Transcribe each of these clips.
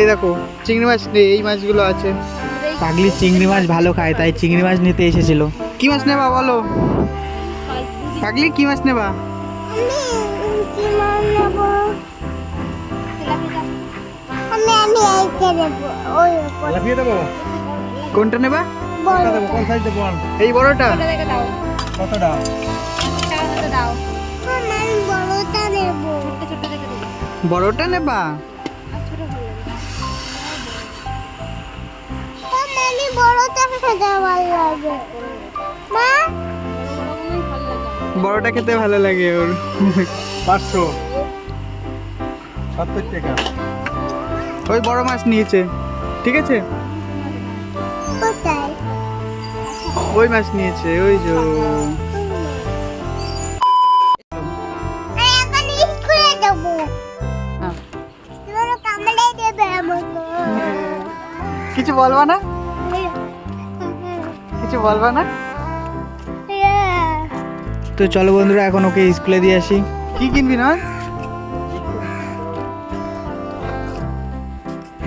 এই দেখো চিংড়ি মাছ নেই, এই মাছগুলো আছে। পাগলি চিংড়ি মাছ ভালো খায়, তাই চিংড়ি মাছ নিতে এসেছিল। কি মাছ নেবা বলো পাগলি, কি মাছ নেবা? কোনটা নেবা? এই বড়টা? কতটা? বড়টা নেবা? বড়টা খেতে ভালো লাগে ওর। 570 টাকা। ওই বড় মাছ নিয়েছে, ঠিক আছে। ওই মাছ নিয়েছে, ওই যে। কিছু বলবা না? কিছু বলবা না? তো চলো বন্ধুরা, এখন ওকে স্কুলে দিয়ে আসি। কি কিনবি না?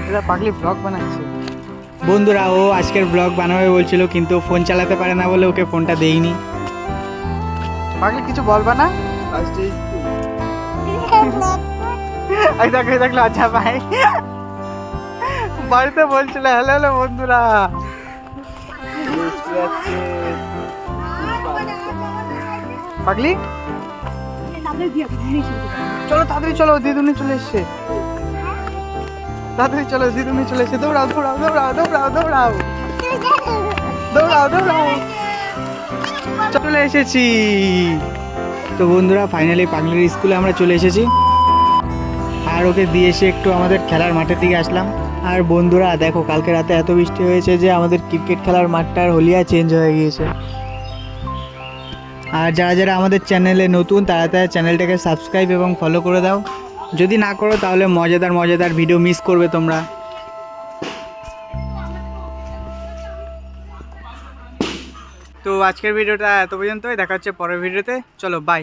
এটা পাগলি ব্লগ বানাচ্ছে। বন্ধুরা, ও আজকের ব্লগ বানাবে বলছিল, কিন্তু ফোন চালাতে পারে না বলে ওকে ফোনটা দেইনি। পাগলি কিছু বলবা না? এই দেখ লজ্জা পাই। বাড়িতে বলছিল হ্যালো হ্যালো বন্ধুরা। পাগলি চলো তাড়াতাড়ি চলো, দিদুনি চলে এসছে। তাড়াতাড়ি চলো, দিদুনি চলে এসছে। দৌড়াও দৌড়াও দৌড়াও দৌড়াও দৌড়াও দৌড়াও দৌড়াও। চলে এসেছি। তো বন্ধুরা, ফাইনালি পাগলির স্কুলে আমরা চলে এসেছি, আর ওকে দিয়ে এসে একটু আমাদের খেলার মাঠের দিকে আসলাম। আর বন্ধুরা দেখো, কালকে রাতে এত বৃষ্টি হয়েছে যে আমাদের ক্রিকেট খেলার মাঠটার হলিয়া চেঞ্জ হয়ে গিয়েছে। আর যারা যারা আমাদের চ্যানেলে নতুন, তারা তারা চ্যানেলটাকে সাবস্ক্রাইব এবং ফলো করে দাও। যদি না করো তাহলে মজাদার মজাদার ভিডিও মিস করবে তোমরা। তো আজকের ভিডিওটা এত পর্যন্তই, দেখা হচ্ছে পরের ভিডিওতে। চলো বাই।